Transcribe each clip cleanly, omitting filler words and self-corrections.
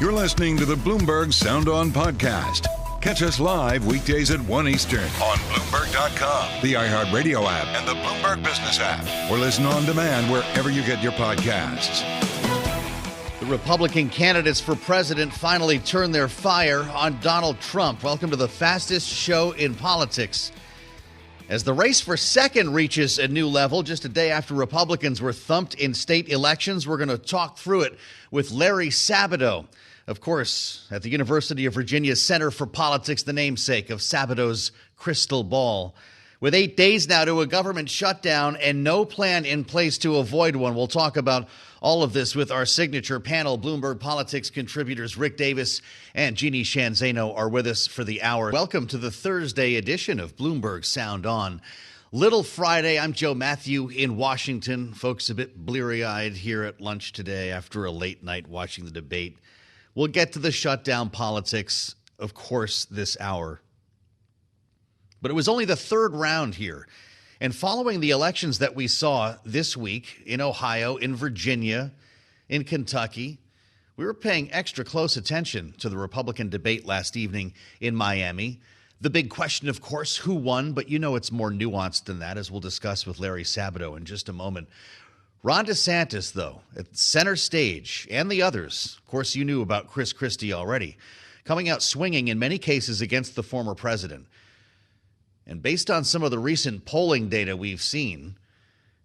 You're listening to the Bloomberg Sound On podcast. Catch us live weekdays at 1 Eastern on Bloomberg.com, the iHeartRadio app, and the Bloomberg Business app. Or listen on demand wherever you get your podcasts. The Republican candidates for president finally turned their fire on Donald Trump. Welcome to the fastest show in politics. As the race for second reaches a new level just a day after Republicans were thumped in state elections, we're going to talk through it with Larry Sabato, of course, at the University of Virginia's Center for Politics, the namesake of Sabato's crystal ball. With 8 days now to a government shutdown and no plan in place to avoid one, we'll talk about all of this with our signature panel. Bloomberg Politics contributors Rick Davis and Jeanne Zaino are with us for the hour. Welcome to the Thursday edition of Bloomberg Sound On. Little Friday. I'm Joe Mathieu in Washington. Folks a bit bleary-eyed here at lunch today after a late night watching the debate. We'll get to the shutdown politics, of course, this hour. But it was only the third round here. And following the elections that we saw this week in Ohio, in Virginia, in Kentucky, we were paying extra close attention to the Republican debate last evening in Miami. The big question, of course, who won? But you know it's more nuanced than that, as we'll discuss with Larry Sabato in just a moment. Ron DeSantis, though, at center stage, and the others, of course, you knew about Chris Christie already, coming out swinging in many cases against the former president. And based on some of the recent polling data we've seen,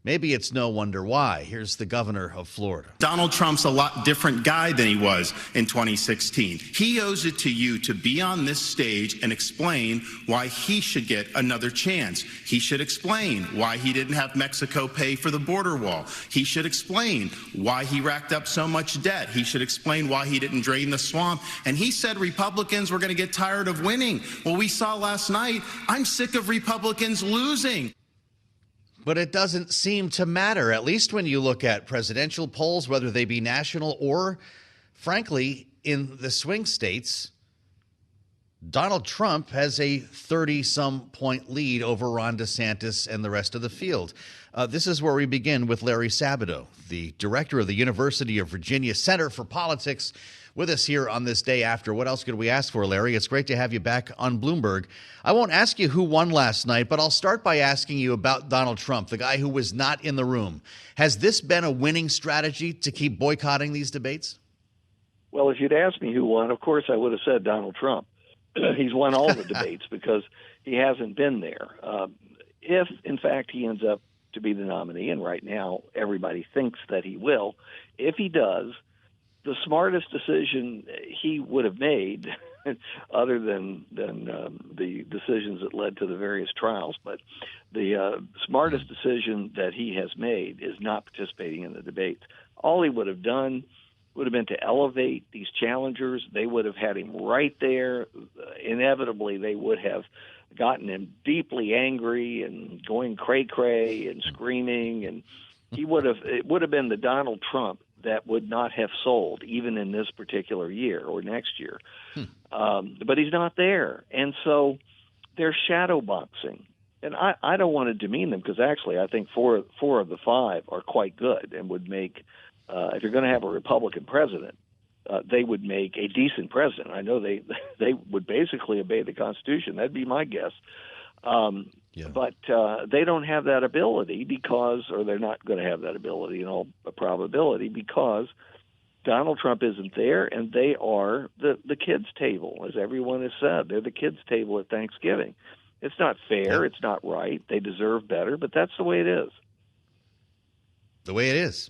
maybe it's no wonder why. Here's the governor of Florida. Donald Trump's a lot different guy than he was in 2016. He owes it to you to be on this stage and explain why he should get another chance. He should explain why he didn't have Mexico pay for the border wall. He should explain why he racked up so much debt. He should explain why he didn't drain the swamp. And he said Republicans were going to get tired of winning. Well, we saw last night, I'm sick of Republicans losing. But it doesn't seem to matter, at least when you look at presidential polls, whether they be national or, frankly, in the swing states. Donald Trump has a 30-some point lead over Ron DeSantis and the rest of the field. This is where we begin with Larry Sabato, the director of the University of Virginia Center for Politics, with us here on this day after. What else could we ask for, Larry? It's great to have you back on Bloomberg. I won't ask you who won last night, but I'll start by asking you about Donald Trump, the guy who was not in the room. Has this been a winning strategy to keep boycotting these debates? Well, if you'd asked me who won, of course I would have said Donald Trump. He's won all the debates because he hasn't been there. If, in fact, he ends up to be the nominee, and right now everybody thinks that he will, if he does, the smartest decision he would have made, other than the decisions that led to the various trials, but the smartest decision that he has made is not participating in the debates. All he would have done would have been to elevate these challengers. They would have had him right there. Inevitably, they would have gotten him deeply angry and going cray-cray and screaming, and it would have been the Donald Trump that would not have sold even in this particular year or next year. But he's not there. And so they're shadow boxing. And I don't want to demean them because actually I think four of the five are quite good and would make, if you're going to have a Republican president, they would make a decent president. I know they would basically obey the Constitution. That'd be my guess. But they don't have that ability or they're not going to have that ability in all probability because Donald Trump isn't there, and they are the kids' table, as everyone has said. They're the kids' table at Thanksgiving. It's not fair. It's not right. They deserve better, but that's the way it is. The way it is.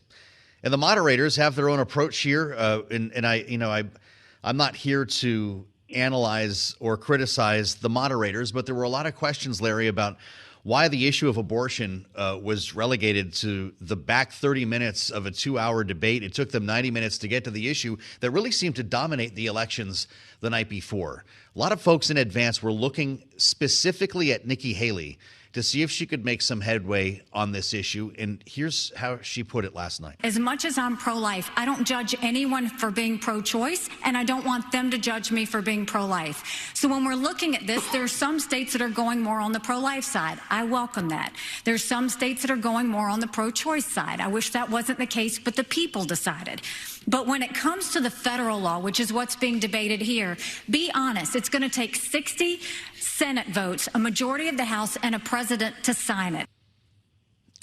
And the moderators have their own approach here. I'm not here to analyze or criticize the moderators, but there were a lot of questions, Larry, about why the issue of abortion was relegated to the back 30 minutes of a 2-hour debate. It took them 90 minutes to get to the issue that really seemed to dominate the elections the night before. A lot of folks in advance were looking specifically at Nikki Haley to see if she could make some headway on this issue. And here's how she put it last night. As much as I'm pro-life, I don't judge anyone for being pro-choice, and I don't want them to judge me for being pro-life. So when we're looking at this, there are some states that are going more on the pro-life side. I welcome that. There's some states that are going more on the pro-choice side. I wish that wasn't the case, but the people decided. But when it comes to the federal law, which is what's being debated here, be honest, it's going to take 60 Senate votes, a majority of the House, and a president to sign it.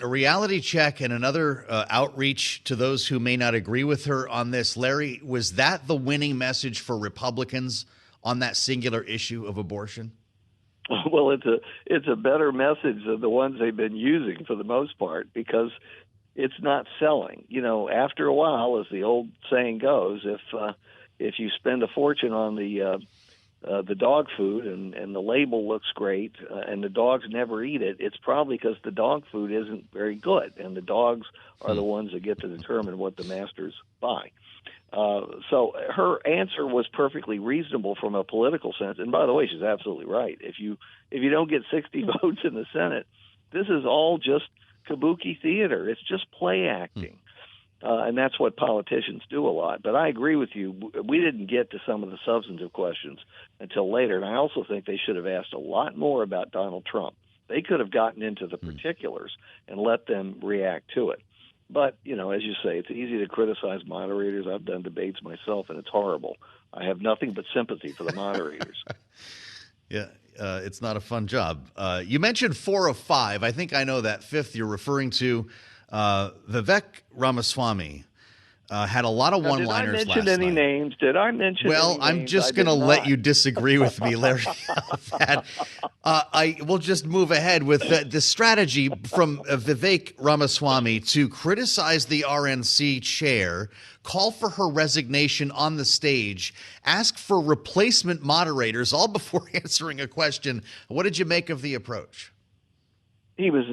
A reality check and another outreach to those who may not agree with her on this. Larry, was that the winning message for Republicans on that singular issue of abortion? Well, it's a better message than the ones they've been using for the most part, because it's not selling. You know, after a while, as the old saying goes, if you spend a fortune on the dog food and the label looks great and the dogs never eat it, it's probably because the dog food isn't very good, and the dogs are the ones that get to determine what the masters buy. So her answer was perfectly reasonable from a political sense. And by the way, she's absolutely right. If you don't get 60 votes in the Senate, this is all just kabuki theater. It's just play acting. And that's what politicians do a lot. But I agree with you. We didn't get to some of the substantive questions until later. And I also think they should have asked a lot more about Donald Trump. They could have gotten into the particulars and let them react to it. But, you know, as you say, it's easy to criticize moderators. I've done debates myself, and it's horrible. I have nothing but sympathy for the moderators. Yeah, it's not a fun job. You mentioned 4 of 5. I think I know that fifth you're referring to. Vivek Ramaswamy had a lot of one-liners last night. Did I mention any names? Did I mention any names? Well, I'm just going to let you disagree with me, Larry. I will just move ahead with the strategy from Vivek Ramaswamy to criticize the RNC chair, call for her resignation on the stage, ask for replacement moderators, all before answering a question. What did you make of the approach? He was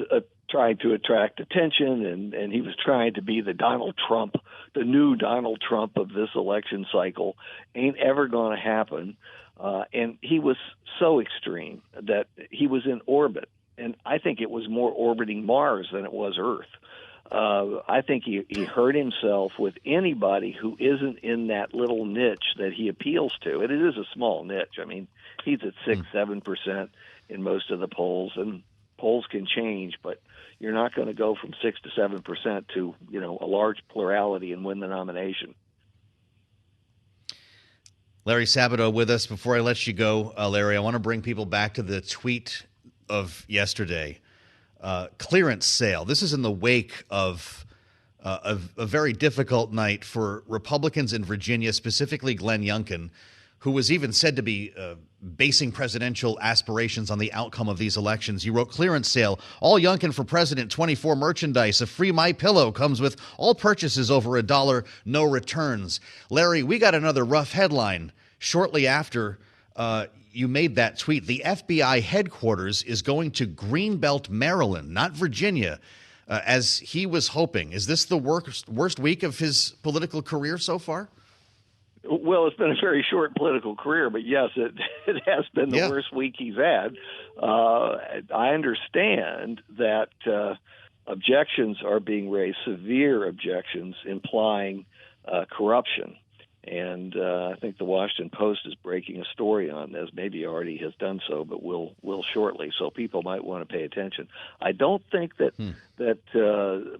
trying to attract attention, and he was trying to be the Donald Trump, the new Donald Trump of this election cycle. Ain't ever going to happen. And he was so extreme that he was in orbit. And I think it was more orbiting Mars than it was Earth. I think he hurt himself with anybody who isn't in that little niche that he appeals to. And it is a small niche. I mean, he's at 6-7% in most of the polls, and polls can change, but you're not going to go from 6 to 7% to, you know, a large plurality and win the nomination. Larry Sabato with us. Before I let you go, Larry, I want to bring people back to the tweet of yesterday. Clearance sale. This is in the wake of a very difficult night for Republicans in Virginia, specifically Glenn Youngkin, who was even said to be basing presidential aspirations on the outcome of these elections. You wrote, clearance sale, all Youngkin for President 24 merchandise, a free MyPillow comes with all purchases over $1, no returns. Larry, we got another rough headline shortly after you made that tweet. The FBI headquarters is going to Greenbelt, Maryland, not Virginia, as he was hoping. Is this the worst week of his political career so far? Well, it's been a very short political career, but yes, it has been the worst week he's had. I understand that objections are being raised, severe objections implying corruption. And I think the Washington Post is breaking a story on this. Maybe already has done so, but will shortly. So people might want to pay attention. I don't think that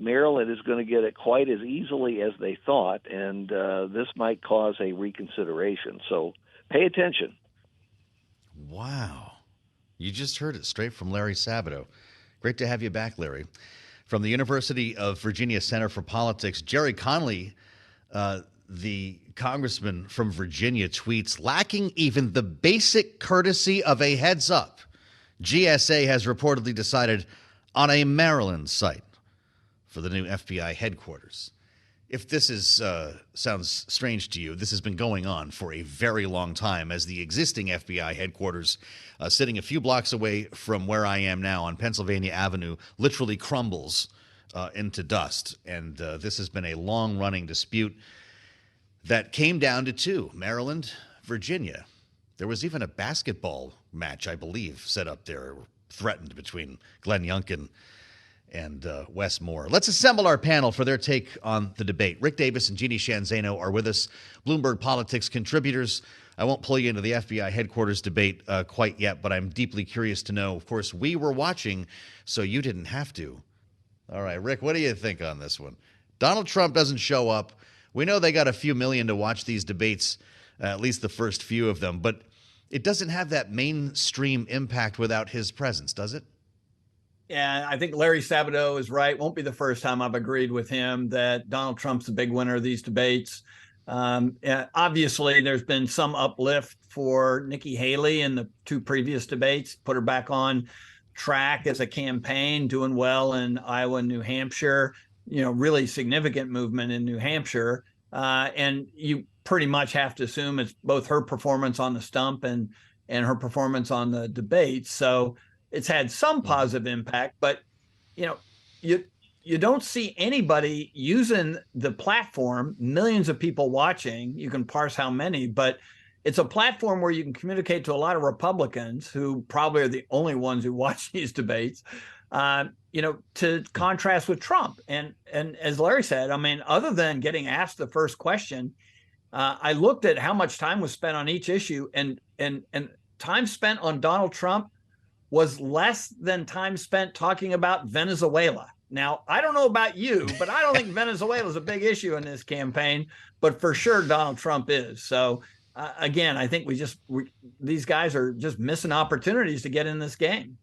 Maryland is going to get it quite as easily as they thought, and this might cause a reconsideration. So pay attention. Wow. You just heard it straight from Larry Sabato. Great to have you back, Larry. From the University of Virginia Center for Politics, Jerry Conley, the congressman from Virginia, tweets, lacking even the basic courtesy of a heads up, GSA has reportedly decided on a Maryland site for the new FBI headquarters. If this is sounds strange to you, this has been going on for a very long time, as the existing FBI headquarters sitting a few blocks away from where I am now on Pennsylvania Avenue literally crumbles into dust. And this has been a long-running dispute that came down to two, Maryland, Virginia. There was even a basketball match, I believe, set up there threatened between Glenn Youngkin and Wes Moore. Let's assemble our panel for their take on the debate. Rick Davis and Jeanne Zaino are with us, Bloomberg Politics contributors. I won't pull you into the FBI headquarters debate quite yet, but I'm deeply curious to know. Of course, we were watching, so you didn't have to. All right, Rick, what do you think on this one? Donald Trump doesn't show up. We know they got a few million to watch these debates, at least the first few of them, but it doesn't have that mainstream impact without his presence, does it? Yeah, I think Larry Sabato is right. Won't be the first time I've agreed with him that Donald Trump's the big winner of these debates. Obviously, there's been some uplift for Nikki Haley in the two previous debates, put her back on track as a campaign, doing well in Iowa and New Hampshire, really significant movement in New Hampshire. And you pretty much have to assume it's both her performance on the stump and her performance on the debates. So it's had some positive impact, but you don't see anybody using the platform, millions of people watching. You can parse how many, but it's a platform where you can communicate to a lot of Republicans who probably are the only ones who watch these debates, to contrast with Trump. And as Larry said, I mean, other than getting asked the first question, I looked at how much time was spent on each issue, and time spent on Donald Trump was less than time spent talking about Venezuela. Now, I don't know about you, but I don't think Venezuela is a big issue in this campaign, but for sure Donald Trump is. So again, I think these guys are just missing opportunities to get in this game.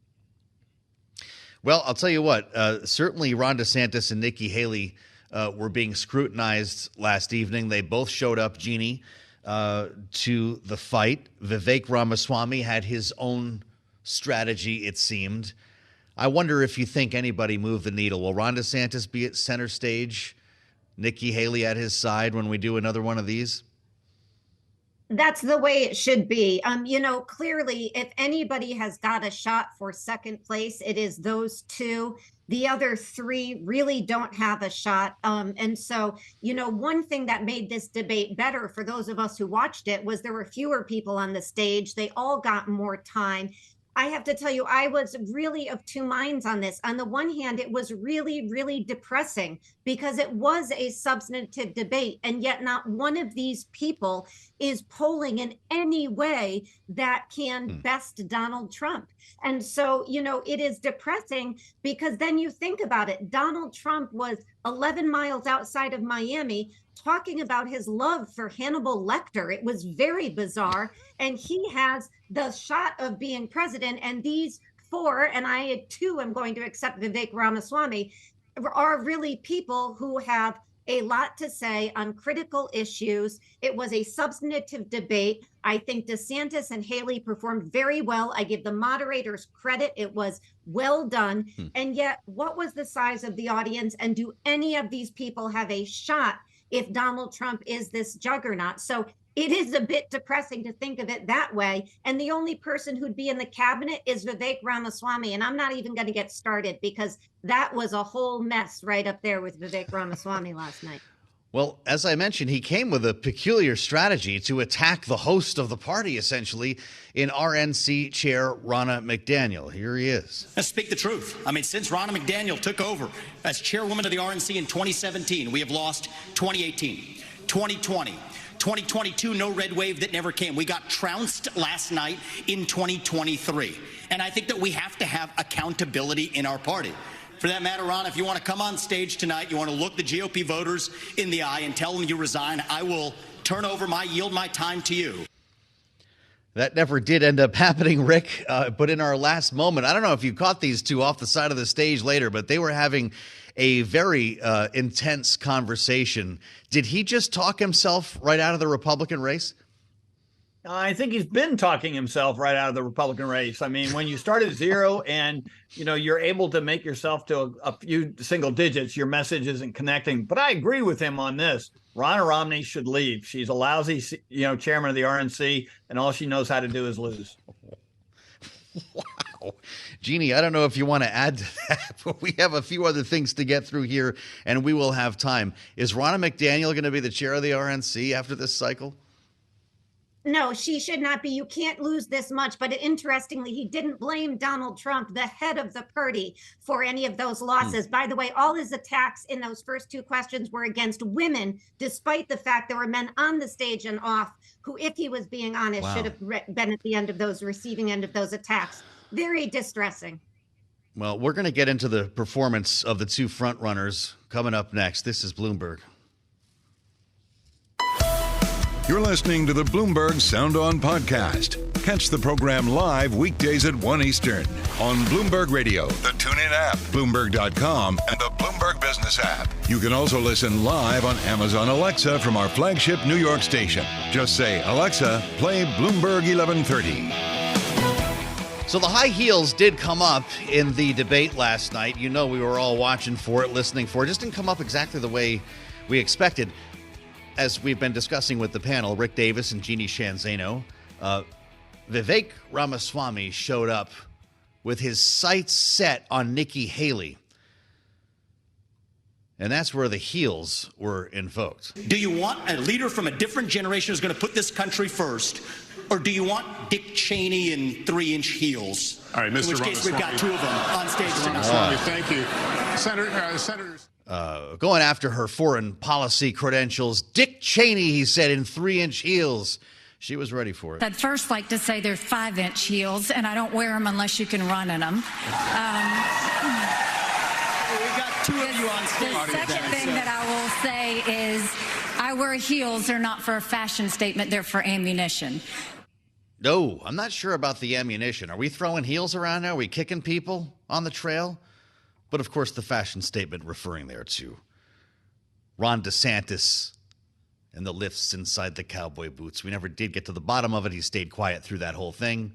Well, I'll tell you what, certainly Ron DeSantis and Nikki Haley were being scrutinized last evening. They both showed up, Jeanne, to the fight. Vivek Ramaswamy had his own strategy, it seemed. I wonder if you think anybody moved the needle. Will Ron DeSantis be at center stage, Nikki Haley at his side when we do another one of these? That's the way it should be. Clearly, if anybody has got a shot for second place, it is those two. The other three really don't have a shot. And so, one thing that made this debate better for those of us who watched it was there were fewer people on the stage. They all got more time. I have to tell you, I was really of two minds on this. On the one hand, it was really, really depressing because it was a substantive debate, and yet not one of these people is polling in any way that can best Donald Trump. And so, it is depressing because then you think about it. Donald Trump was 11 miles outside of Miami talking about his love for Hannibal Lecter. It was very bizarre. And he has the shot of being president. And these four, and I too am going to accept Vivek Ramaswamy, are really people who have a lot to say on critical issues. It was a substantive debate. I think DeSantis and Haley performed very well. I give the moderators credit. It was well done. And yet, what was the size of the audience? And do any of these people have a shot if Donald Trump is this juggernaut? So it is a bit depressing to think of it that way. And the only person who'd be in the cabinet is Vivek Ramaswamy. And I'm not even going to get started because that was a whole mess right up there with Vivek Ramaswamy last night. Well, as I mentioned, he came with a peculiar strategy to attack the host of the party, essentially, in RNC chair Ronna McDaniel. Here he is. Let's speak the truth. I mean, since Ronna McDaniel took over as chairwoman of the RNC in 2017, we have lost 2018, 2020. 2022, no red wave that never came. We got trounced last night in 2023. And I think that we have to have accountability in our party. For that matter, Ron, if you want to come on stage tonight, you want to look the GOP voters in the eye and tell them you resign, I will yield my time to you. That never did end up happening, Rick. But in our last moment, I don't know if you caught these two off the side of the stage later, but they were having a very intense conversation. Did he just talk himself right out of the Republican race? I think he's been talking himself right out of the Republican race. I mean, when you start at zero and, you're able to make yourself to a few single digits, your message isn't connecting. But I agree with him on this. Ronna Romney should leave. She's a lousy, chairman of the RNC, and all she knows how to do is lose. Wow. Jeanne, I don't know if you want to add to that, but we have a few other things to get through here, and we will have time. Is Ronna McDaniel going to be the chair of the RNC after this cycle? No, she should not be. You can't lose this much. But interestingly, he didn't blame Donald Trump, the head of the party, for any of those losses. By the way, all his attacks in those first two questions were against women, despite the fact there were men on the stage and off who, if he was being honest, should have been at the end of those, receiving end of those attacks. Very distressing. Well, we're going to get into the performance of the two frontrunners coming up next. This is Bloomberg. You're listening to the Bloomberg Sound On podcast. Catch the program live weekdays at 1 Eastern on Bloomberg Radio, the TuneIn app, Bloomberg.com, and the Bloomberg Business app. You can also listen live on Amazon Alexa from our flagship New York station. Just say, Alexa, play Bloomberg 1130. So the high heels did come up in the debate last night. You know, we were all watching for it, listening for it. It just didn't come up exactly the way we expected. As we've been discussing with the panel, Rick Davis and Jeanne Zaino, Vivek Ramaswamy showed up with his sights set on Nikki Haley. And that's where the heels were invoked. Do you want a leader from a different generation who's going to put this country first? Or do you want Dick Cheney in 3-inch heels? All right, Mr. In which case, we've got two of them on stage tonight. Thank you. Senators. Going after her foreign policy credentials. Dick Cheney, he said, in 3-inch heels. She was ready for it. I'd first like to say they're 5-inch heels, and I don't wear them unless you can run in them. We've got two of you on stage. The second thing that I will say is I wear heels. They're not for a fashion statement. They're for ammunition. No, I'm not sure about the ammunition. Are we throwing heels around now? Are we kicking people on the trail? But, of course, the fashion statement referring there to Ron DeSantis and the lifts inside the cowboy boots. We never did get to the bottom of it. He stayed quiet through that whole thing.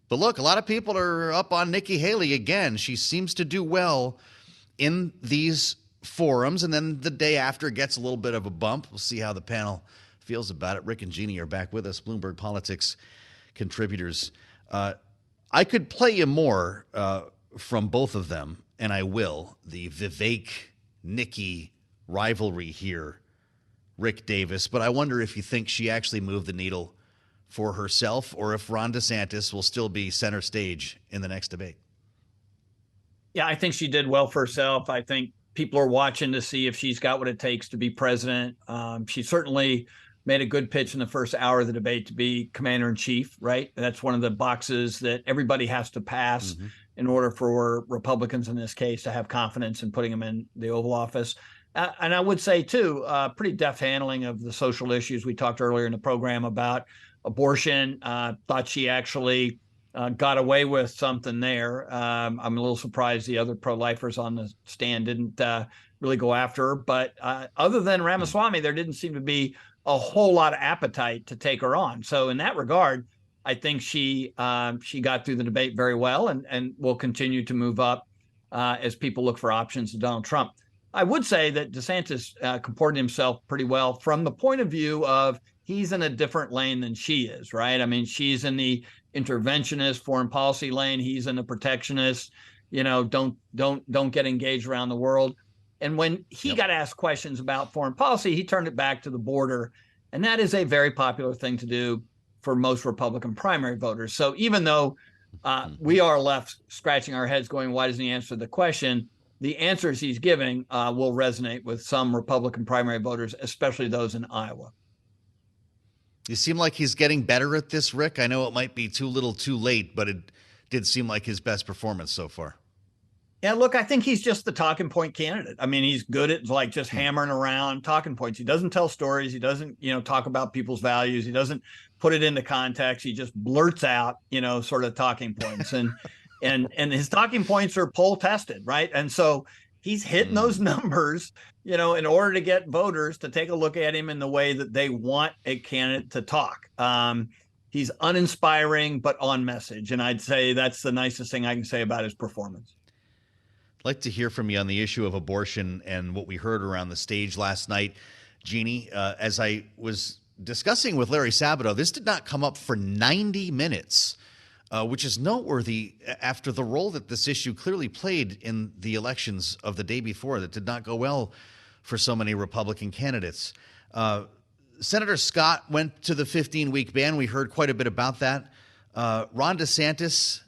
But, look, a lot of people are up on Nikki Haley again. She seems to do well in these forums, and then the day after gets a little bit of a bump. We'll see how the panel feels about it. Rick and Jeanne are back with us, Bloomberg Politics contributors. I could play you more from both of them, and I will. The Vivek-Nikki rivalry here, Rick Davis. But I wonder if you think she actually moved the needle for herself, or if Ron DeSantis will still be center stage in the next debate. Yeah, I think she did well for herself. I think people are watching to see if she's got what it takes to be president. She certainly made a good pitch in the first hour of the debate to be commander-in-chief, right? That's one of the boxes that everybody has to pass in order for Republicans in this case to have confidence in putting them in the Oval Office. And I would say, too, pretty deft handling of the social issues we talked earlier in the program about abortion. Thought she actually got away with something there. I'm a little surprised the other pro-lifers on the stand didn't really go after her. But other than Ramaswamy, there didn't seem to be a whole lot of appetite to take her on. So in that regard, I think she got through the debate very well and will continue to move up as people look for options to Donald Trump. I would say that DeSantis comported himself pretty well from the point of view of he's in a different lane than she is, right? I mean, she's in the interventionist foreign policy lane. He's in the protectionist, don't get engaged around the world. And when he got asked questions about foreign policy, he turned it back to the border. And that is a very popular thing to do for most Republican primary voters. So even though we are left scratching our heads going, why doesn't he answer the question? The answers he's giving will resonate with some Republican primary voters, especially those in Iowa. You seem like he's getting better at this, Rick. I know it might be too little too late, but it did seem like his best performance so far. Yeah, look, I think he's just the talking point candidate. I mean, he's good at like just hammering around talking points. He doesn't tell stories. He doesn't, talk about people's values. He doesn't put it into context. He just blurts out, sort of talking points. And his talking points are poll tested, right? And so he's hitting those numbers, in order to get voters to take a look at him in the way that they want a candidate to talk. He's uninspiring, but on message. And I'd say that's the nicest thing I can say about his performance. I'd like to hear from you on the issue of abortion and what we heard around the stage last night. Jeanne, as I was discussing with Larry Sabato, this did not come up for 90 minutes, which is noteworthy after the role that this issue clearly played in the elections of the day before that did not go well for so many Republican candidates. Senator Scott went to the 15-week ban. We heard quite a bit about that. Ron DeSantis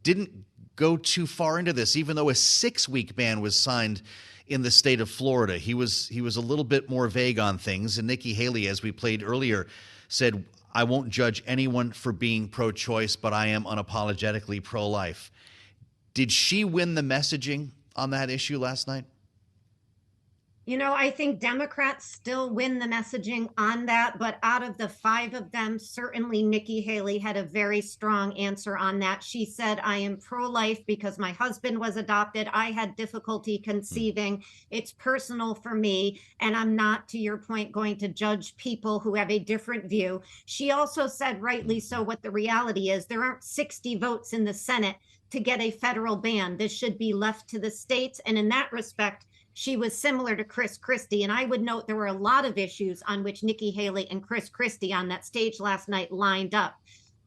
didn't go too far into this, even though a 6-week ban was signed in the state of Florida. He was a little bit more vague on things. And Nikki Haley, as we played earlier, said, I won't judge anyone for being pro-choice, but I am unapologetically pro-life. Did she win the messaging on that issue last night? You know, I think Democrats still win the messaging on that, but out of the 5 of them, certainly Nikki Haley had a very strong answer on that. She said, I am pro-life because my husband was adopted. I had difficulty conceiving. It's personal for me, and I'm not, to your point, going to judge people who have a different view. She also said, rightly so, what the reality is. There aren't 60 votes in the Senate to get a federal ban. This should be left to the states, and in that respect, she was similar to Chris Christie. And I would note there were a lot of issues on which Nikki Haley and Chris Christie on that stage last night lined up.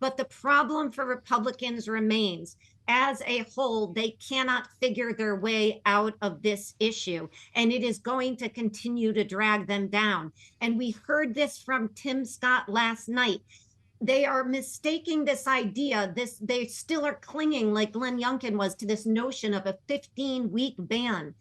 But the problem for Republicans remains. As a whole, they cannot figure their way out of this issue, and it is going to continue to drag them down. And we heard this from Tim Scott last night. They are mistaking this idea. They still are clinging, like Glenn Youngkin was, to this notion of a 15-week ban.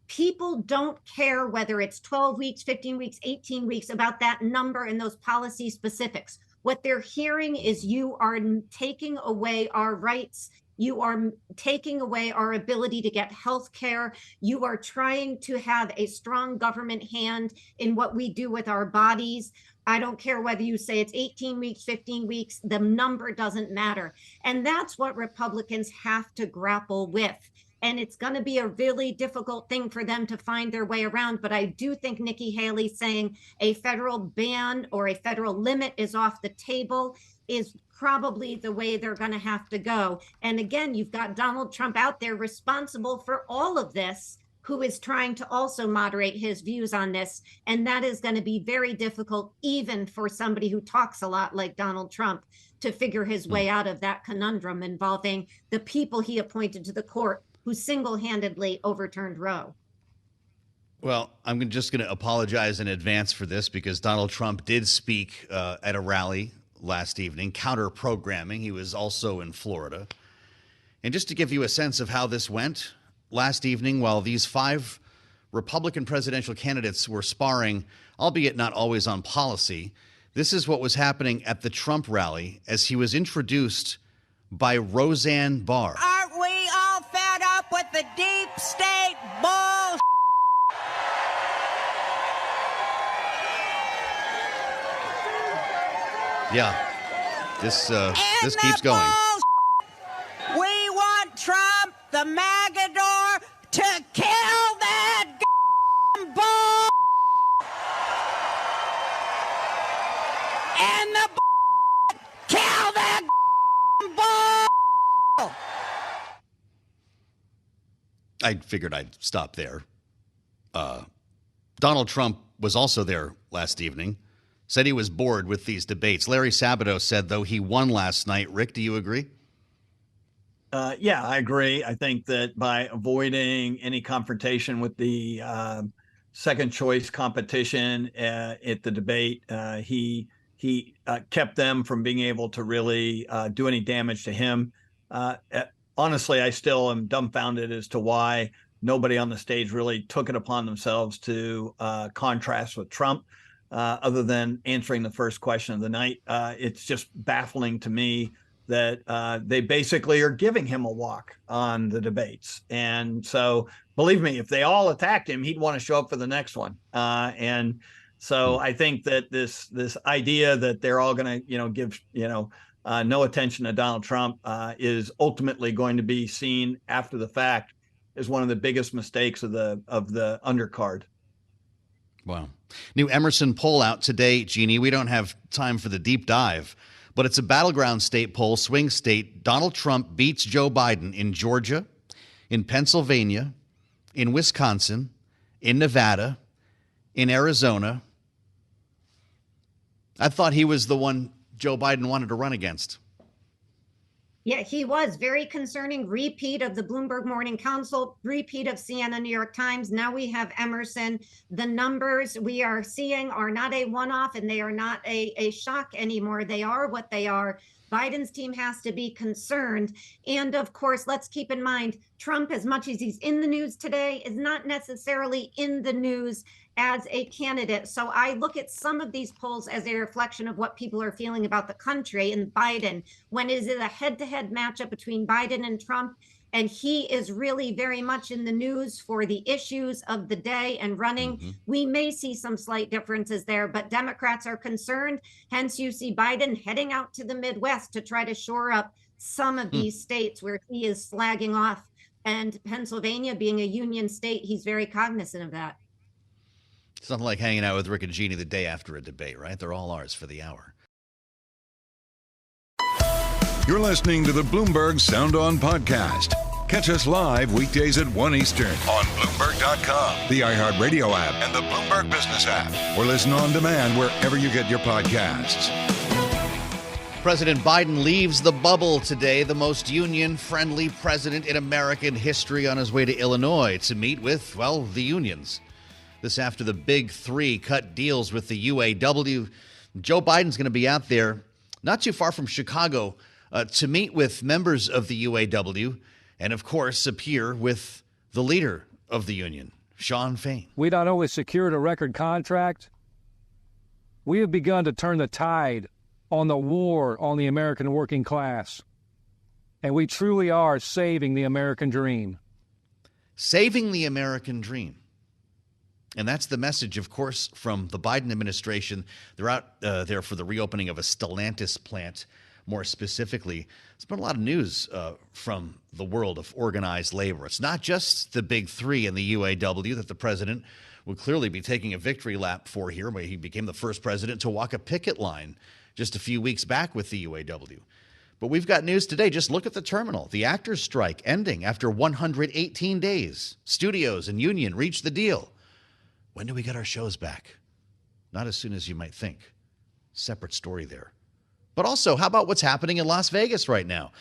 People don't care whether it's 12 weeks, 15 weeks, 18 weeks about that number and those policy specifics. What they're hearing is you are taking away our rights. You are taking away our ability to get health care. You are trying to have a strong government hand in what we do with our bodies. I don't care whether you say it's 18 weeks, 15 weeks, the number doesn't matter. And that's what Republicans have to grapple with. And it's going to be a really difficult thing for them to find their way around. But I do think Nikki Haley saying a federal ban or a federal limit is off the table is probably the way they're going to have to go. And again, you've got Donald Trump out there responsible for all of this, who is trying to also moderate his views on this. And that is going to be very difficult, even for somebody who talks a lot like Donald Trump, to figure his way out of that conundrum involving the people he appointed to the court who single-handedly overturned Roe. Well, I'm just going to apologize in advance for this because Donald Trump did speak at a rally last evening, counter-programming. He was also in Florida. And just to give you a sense of how this went, last evening, while these 5 Republican presidential candidates were sparring, albeit not always on policy, this is what was happening at the Trump rally as he was introduced by Roseanne Barr. Aren't we all fed up with the deep state bull? Yeah, this keeps going. We want Trump, the Magador, to kill that bull. And the kill that bull. I figured I'd stop there. Donald Trump was also there last evening. Said he was bored with these debates. Larry Sabato said, though, he won last night. Rick, do you agree? Yeah, I agree. I think that by avoiding any confrontation with the second choice competition at the debate, he kept them from being able to really do any damage to him. Honestly, I still am dumbfounded as to why nobody on the stage really took it upon themselves to contrast with Trump. Other than answering the first question of the night. It's just baffling to me that they basically are giving him a walk on the debates. And so, believe me, if they all attacked him, he'd want to show up for the next one. And so I think that this idea that they're all going to, give, no attention to Donald Trump is ultimately going to be seen after the fact as one of the biggest mistakes of the undercard. Wow. New Emerson poll out today, Jeanne. We don't have time for the deep dive, but it's a battleground state poll, swing state. Donald Trump beats Joe Biden in Georgia, in Pennsylvania, in Wisconsin, in Nevada, in Arizona. I thought he was the one Joe Biden wanted to run against. Yeah, he was very concerning. Repeat of the Bloomberg Morning Consult, repeat of CNN, New York Times. Now we have Emerson. The numbers we are seeing are not a one-off, and they are not a shock anymore. They are what they are. Biden's team has to be concerned. And of course, let's keep in mind, Trump, as much as he's in the news today, is not necessarily in the news as a candidate. So I look at some of these polls as a reflection of what people are feeling about the country and Biden. When is it a head-to-head matchup between Biden and Trump? And he is really very much in the news for the issues of the day and running. We may see some slight differences there, but Democrats are concerned. Hence, you see Biden heading out to the Midwest to try to shore up some of these states where he is slagging off. And Pennsylvania being a union state, he's very cognizant of that. It's nothing like hanging out with Rick and Jeanne the day after a debate, right? They're all ours for the hour. You're listening to the Bloomberg Sound On podcast. Catch us live weekdays at 1 Eastern on Bloomberg.com, the iHeartRadio app, and the Bloomberg Business app. Or listen on demand wherever you get your podcasts. President Biden leaves the bubble today, the most union-friendly president in American history, on his way to Illinois to meet with, well, the unions. This after the big three cut deals with the UAW. Joe Biden's going to be out there not too far from Chicago to meet with members of the UAW and, of course, appear with the leader of the union, Shawn Fain. We not only secured a record contract, we have begun to turn the tide on the war on the American working class. And we truly are saving the American dream. Saving the American dream. And that's the message, of course, from the Biden administration. They're out there for the reopening of a Stellantis plant. More specifically, there's been a lot of news from the world of organized labor. It's not just the big three and the UAW that the president would clearly be taking a victory lap for here, where he became the first president to walk a picket line just a few weeks back with the UAW. But we've got news today. Just look at the terminal. The actors' strike ending after 118 days. Studios and union reached the deal. When do we get our shows back? Not as soon as you might think. Separate story there. But also, how about what's happening in Las Vegas right now?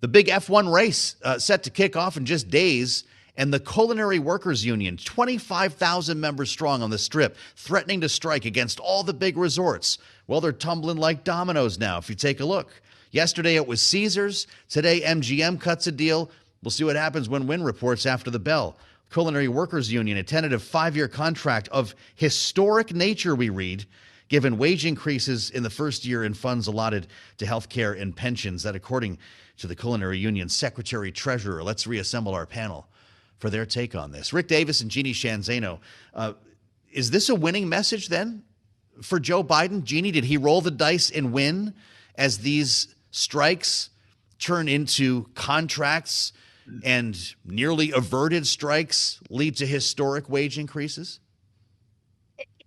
The big F1 race set to kick off in just days, and the Culinary Workers Union, 25,000 members strong on the Strip, threatening to strike against all the big resorts. Well, they're tumbling like dominoes now, if you take a look. Yesterday it was Caesars. Today MGM cuts a deal. We'll see what happens when Wynn reports after the bell. Culinary Workers Union, a tentative 5-year contract of historic nature, we read, given wage increases in the first year and funds allotted to health care and pensions. That, according to the Culinary Union Secretary Treasurer. Let's reassemble our panel for their take on this. Rick Davis and Jeanne Zaino. Is this a winning message then for Joe Biden? Jeanne, did he roll the dice and win as these strikes turn into contracts and nearly averted strikes lead to historic wage increases?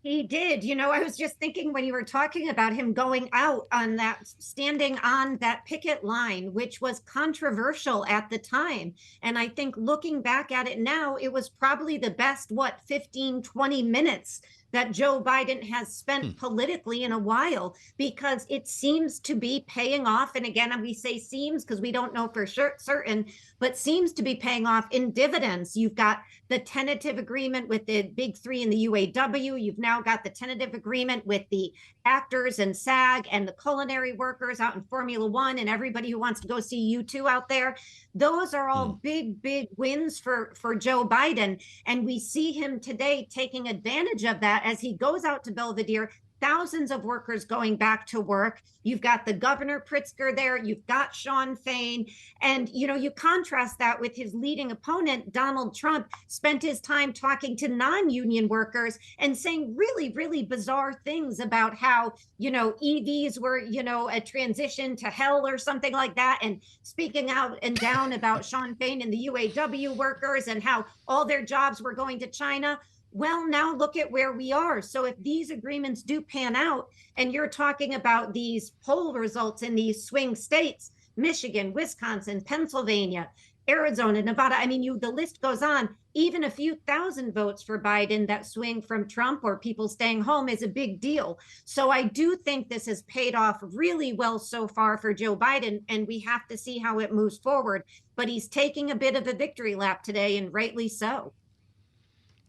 He did. You know, I was just thinking when you were talking about him going out on that, standing on that picket line, which was controversial at the time. And I think looking back at it now, it was probably the best, 15, 20 minutes that Joe Biden has spent politically in a while, because it seems to be paying off. And again, we say seems because we don't know for sure, certain, but seems to be paying off in dividends. You've got the tentative agreement with the big three and the UAW. You've now got the tentative agreement with the actors and SAG and the culinary workers out in Formula One and everybody who wants to go see U2 out there. Those are all big, big wins for Joe Biden. And we see him today taking advantage of that as he goes out to Belvedere. Thousands of workers going back to work. You've got the Governor Pritzker there. You've got Shawn Fain. And, you know, you contrast that with his leading opponent, Donald Trump, spent his time talking to non-union workers and saying really, really bizarre things about how, you know, EVs were, you know, a transition to hell or something like that. And speaking out and down about Shawn Fain and the UAW workers and how all their jobs were going to China. Well, now look at where we are. So if these agreements do pan out, and you're talking about these poll results in these swing states, Michigan, Wisconsin, Pennsylvania, Arizona, Nevada. I mean, the list goes on. Even a few thousand votes for Biden that swing from Trump or people staying home is a big deal. So I do think this has paid off really well so far for Joe Biden, and we have to see how it moves forward. But he's taking a bit of a victory lap today, and rightly so.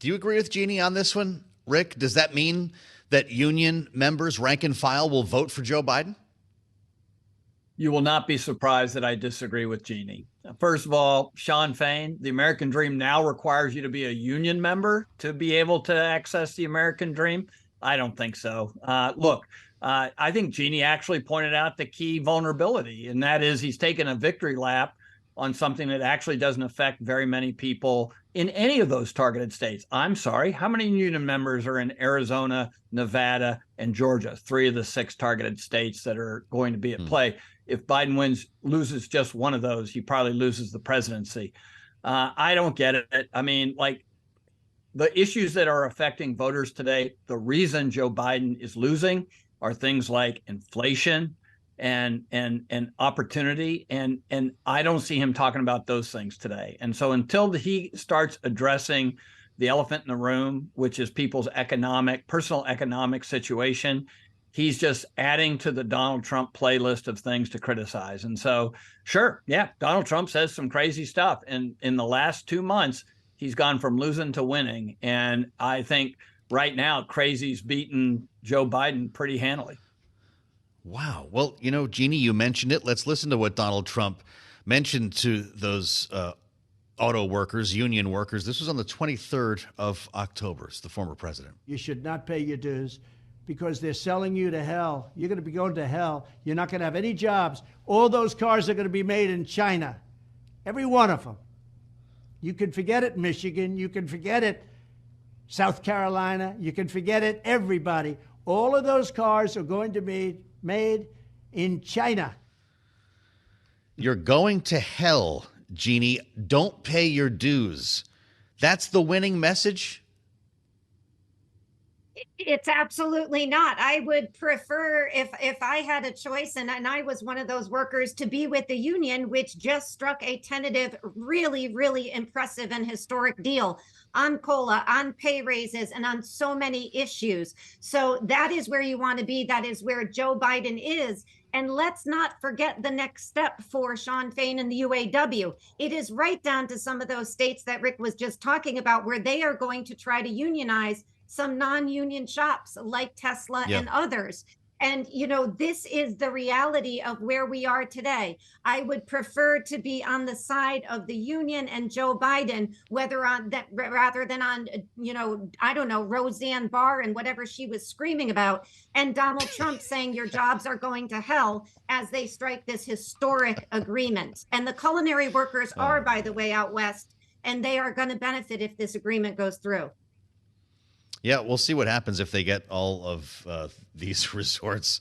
Do you agree with Jeanne on this one, Rick? Does that mean that union members, rank and file, will vote for Joe Biden? You will not be surprised that I disagree with Jeanne. First of all, Shawn Fain, the American Dream now requires you to be a union member to be able to access the American Dream. I don't think so. Look, I think Jeanne actually pointed out the key vulnerability, and that is he's taken a victory lap on something that actually doesn't affect very many people in any of those targeted states. I'm sorry, how many union members are in Arizona, Nevada, and Georgia? 3 of the 6 targeted states that are going to be at play. If Biden loses just one of those, he probably loses the presidency. I don't get it. I mean, like, the issues that are affecting voters today, the reason Joe Biden is losing are things like inflation and opportunity. And I don't see him talking about those things today. And so until he starts addressing the elephant in the room, which is people's personal economic situation, he's just adding to the Donald Trump playlist of things to criticize. And so, sure, yeah, Donald Trump says some crazy stuff. And in the last 2 months, he's gone from losing to winning. And I think right now, crazy's beaten Joe Biden pretty handily. Wow. Well, Jeanne, you mentioned it. Let's listen to what Donald Trump mentioned to those auto workers, union workers. This was on the 23rd of October. It's the former president. You should not pay your dues, because they're selling you to hell. You're going to be going to hell. You're not going to have any jobs. All those cars are going to be made in China. Every one of them. You can forget it, Michigan. You can forget it, South Carolina. You can forget it, everybody. All of those cars are going to be made in China. You're going to hell, Jeanne. Don't pay your dues. That's the winning message? It's absolutely not. I would prefer, if I had a choice and I was one of those workers, to be with the union, which just struck a tentative, really, really impressive and historic deal on COLA, on pay raises, and on so many issues. So that is where you want to be. That is where Joe Biden is. And let's not forget the next step for Shawn Fain and the UAW. It is right down to some of those states that Rick was just talking about, where they are going to try to unionize some non-union shops like Tesla and others. And, this is the reality of where we are today. I would prefer to be on the side of the union and Joe Biden, rather than on, I don't know, Roseanne Barr and whatever she was screaming about, and Donald Trump saying your jobs are going to hell as they strike this historic agreement. And the culinary workers are, by the way, out west, and they are going to benefit if this agreement goes through. Yeah, we'll see what happens if they get all of these resorts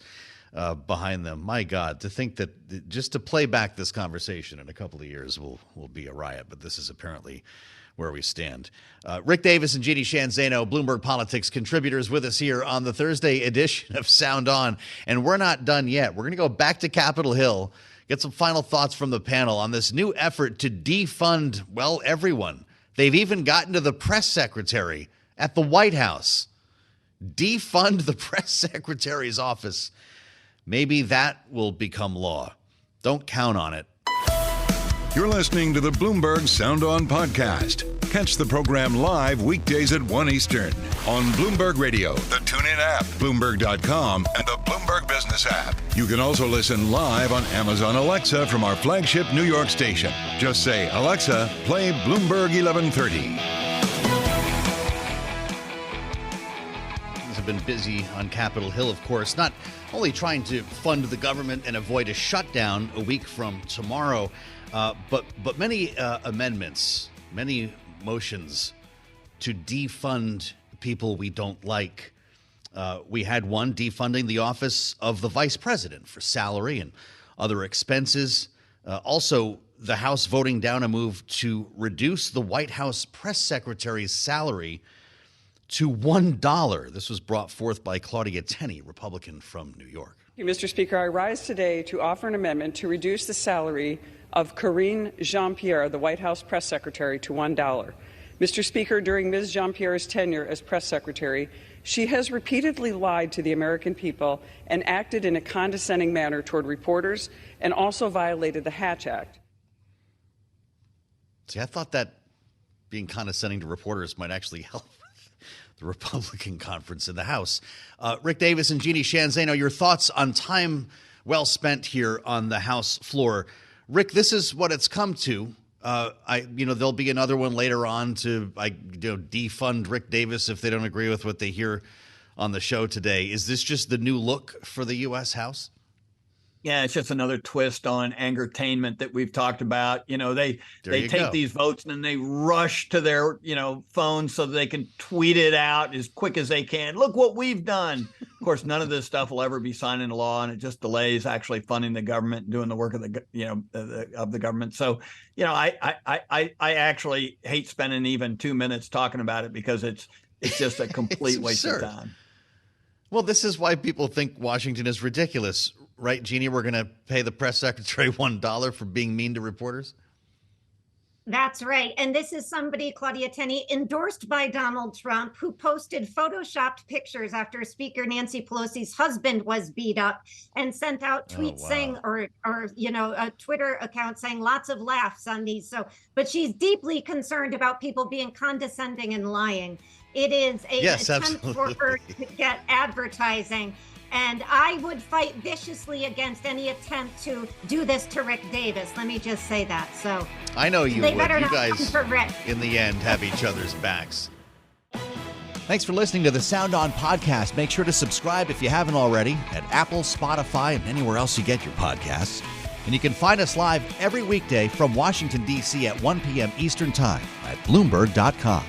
behind them. My God, to think that just to play back this conversation in a couple of years will be a riot, but this is apparently where we stand. Rick Davis and Sheehan, Zaino, Bloomberg Politics contributors with us here on the Thursday edition of Sound On. And we're not done yet. We're going to go back to Capitol Hill, get some final thoughts from the panel on this new effort to defund, everyone. They've even gotten to the press secretary at the White House. Defund the press secretary's office. Maybe that will become law. Don't count on it. You're listening to the Bloomberg Sound On podcast. Catch the program live weekdays at 1 Eastern on Bloomberg Radio, the TuneIn app, Bloomberg.com, and the Bloomberg Business app. You can also listen live on Amazon Alexa from our flagship New York station. Just say, Alexa, play Bloomberg 1130. Have been busy on Capitol Hill, of course, not only trying to fund the government and avoid a shutdown a week from tomorrow, but many amendments, many motions to defund people we don't like. We had one defunding the office of the vice president for salary and other expenses. Also, the House voting down a move to reduce the White House press secretary's salary to $1. This was brought forth by Claudia Tenney, Republican from New York. Mr. Speaker, I rise today to offer an amendment to reduce the salary of Karine Jean-Pierre, the White House press secretary, to $1. Mr. Speaker, during Ms. Jean-Pierre's tenure as press secretary, she has repeatedly lied to the American people and acted in a condescending manner toward reporters and also violated the Hatch Act. See, I thought that being condescending to reporters might actually help the Republican conference in the House. Rick Davis and Jeanne, Zaino, your thoughts on time well spent here on the House floor. Rick, this is what it's come to. There'll be another one later on to defund Rick Davis if they don't agree with what they hear on the show today. Is this just the new look for the U.S. House? Yeah, it's just another twist on angertainment that we've talked about. They take these votes and then they rush to their, phones so they can tweet it out as quick as they can. Look what we've done. Of course, none of this stuff will ever be signed into law, and it just delays actually funding the government and doing the work of the government. So, I actually hate spending even 2 minutes talking about it because it's just a complete waste of time. Well, this is why people think Washington is ridiculous. Right, Jeanne, we're going to pay the press secretary $1 for being mean to reporters? That's right. And this is somebody, Claudia Tenney, endorsed by Donald Trump, who posted photoshopped pictures after Speaker Nancy Pelosi's husband was beat up and sent out tweets saying, or a Twitter account saying lots of laughs on these. But she's deeply concerned about people being condescending and lying. It is an attempt for her to get advertising. And I would fight viciously against any attempt to do this to Rick Davis. Let me just say that. So I know you would. You guys, Rick. in the end, have each other's backs. Thanks for listening to the Sound On podcast. Make sure to subscribe if you haven't already at Apple, Spotify, and anywhere else you get your podcasts. And you can find us live every weekday from Washington, D.C. at 1 p.m. Eastern Time at Bloomberg.com.